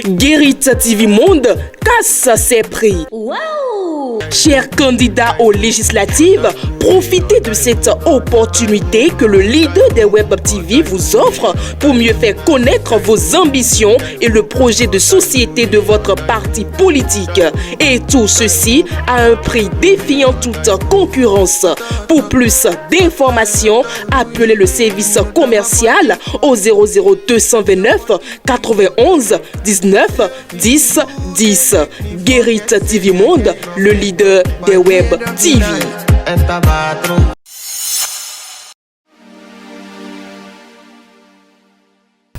Guérit TV Monde casse ses prix. Wow! Chers candidats aux législatives, profitez de cette opportunité que le leader des Web TV vous offre pour mieux faire connaître vos ambitions et le projet de société de votre parti politique. Et tout ceci à un prix défiant toute concurrence. Pour plus d'informations, appelez le service commercial au 00229 91 19 10 10. Guérit TV Monde, le leader des Web TV.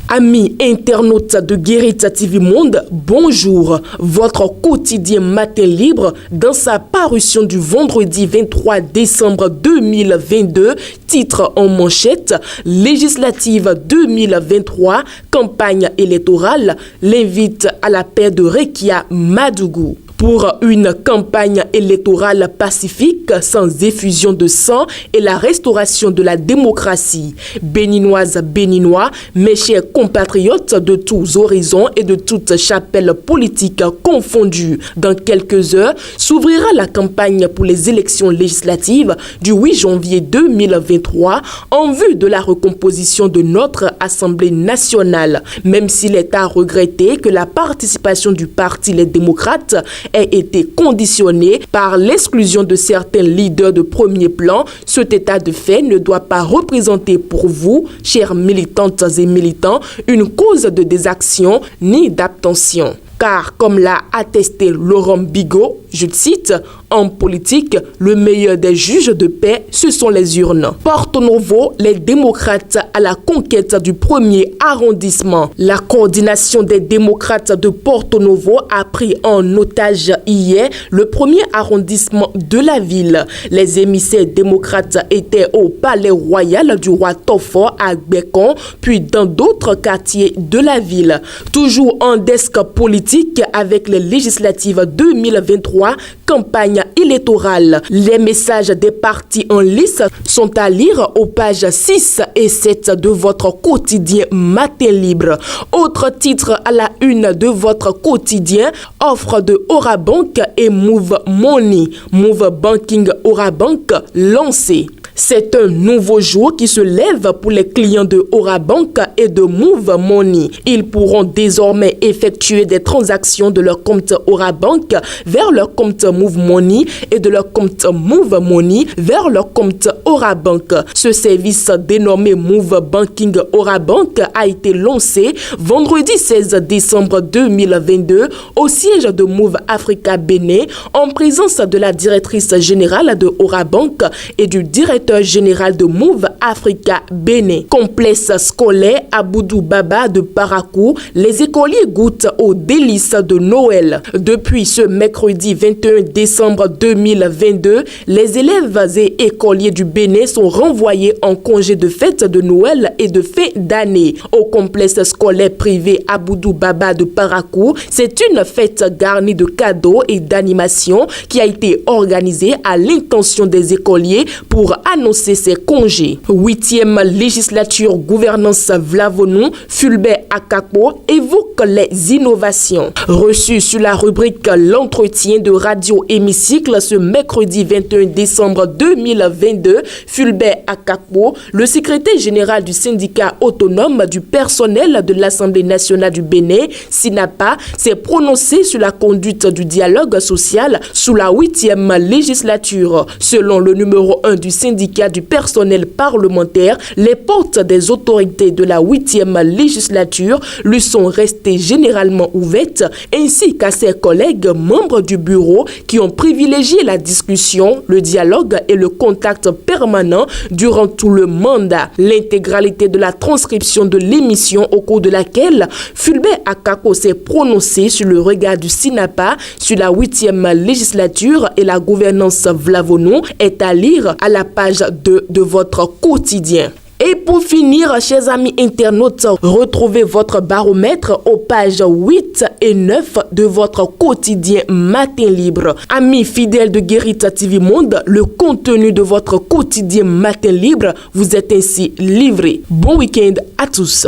Amis internautes de Guérit TV Monde, bonjour. Votre quotidien Matin Libre, dans sa parution du vendredi 23 décembre 2022, titre en manchette, législative 2023, campagne électorale, l'invite à la paix de Rekia Madougou. Pour une campagne électorale pacifique, sans effusion de sang et la restauration de la démocratie. Béninoises, Béninois, mes chers compatriotes de tous horizons et de toutes chapelles politiques confondues. Dans quelques heures, s'ouvrira la campagne pour les élections législatives du 8 janvier 2023 en vue de la recomposition de notre Assemblée nationale. Même s'il est à regretter que la participation du Parti Les Démocrates ait été conditionné par l'exclusion de certains leaders de premier plan, cet état de fait ne doit pas représenter pour vous, chers militantes et militants, une cause de désaction ni d'abstention. Car, comme l'a attesté Laurent Bigot, je cite, en politique, le meilleur des juges de paix, ce sont les urnes. Porto Novo, les démocrates à la conquête du premier arrondissement. La coordination des démocrates de Porto Novo a pris en otage hier le premier arrondissement de la ville. Les émissaires démocrates étaient au palais royal du roi Tofo à Bécon, puis dans d'autres quartiers de la ville. Toujours en desk politique avec les législatives 2023, campagne électorale. Les messages des partis en lice sont à lire aux pages 6 et 7 de votre quotidien Matin Libre. Autre titre à la une de votre quotidien, offre de Orabank et Move Money. Move Banking Orabank lancé. C'est un nouveau jour qui se lève pour les clients de Orabank et de Move Money. Ils pourront désormais effectuer des transactions de leur compte Orabank vers leur compte Move Money et de leur compte Move Money vers leur compte Orabank. Ce service dénommé Move Banking Orabank a été lancé vendredi 16 décembre 2022 au siège de Move Africa Bénin en présence de la directrice générale de Orabank et du directeur général de Move Africa Bénin. Complexe scolaire Aboudou Baba de Parakou, les écoliers goûtent aux délices de Noël. Depuis ce mercredi 21 décembre 2022, les élèves et écoliers du Bénin sont renvoyés en congé de fête de Noël et de fin d'année. Au complexe scolaire privé Aboudou Baba de Parakou, c'est une fête garnie de cadeaux et d'animations qui a été organisée à l'intention des écoliers pour annoncer ses congés. 8e législature gouvernance Vlavonou, Fulbert Akakpo évoque les innovations. Reçu sur la rubrique l'entretien de Radio Hémicycle ce mercredi 21 décembre 2022, Fulbert Akakpo, le secrétaire général du syndicat autonome du personnel de l'Assemblée nationale du Bénin, SINAPA, s'est prononcé sur la conduite du dialogue social sous la 8e législature. Selon le numéro 1 du syndicat du personnel parlementaire, les portes des autorités de la 8e législature lui sont restées généralement ouvertes, ainsi qu'à ses collègues membres du bureau qui ont privilégié la discussion, le dialogue et le contact permanent durant tout le mandat. L'intégralité de la transcription de l'émission au cours de laquelle Fulbert Akako s'est prononcé sur le regard du SINAPA sur la 8e législature et la gouvernance Vlavonou est à lire à la page 2 de votre quotidien. Et pour finir, chers amis internautes, retrouvez votre baromètre aux pages 8 et 9 de votre quotidien Matin Libre. Amis fidèles de Guérit TV Monde, le contenu de votre quotidien Matin Libre vous est ainsi livré. Bon week-end à tous.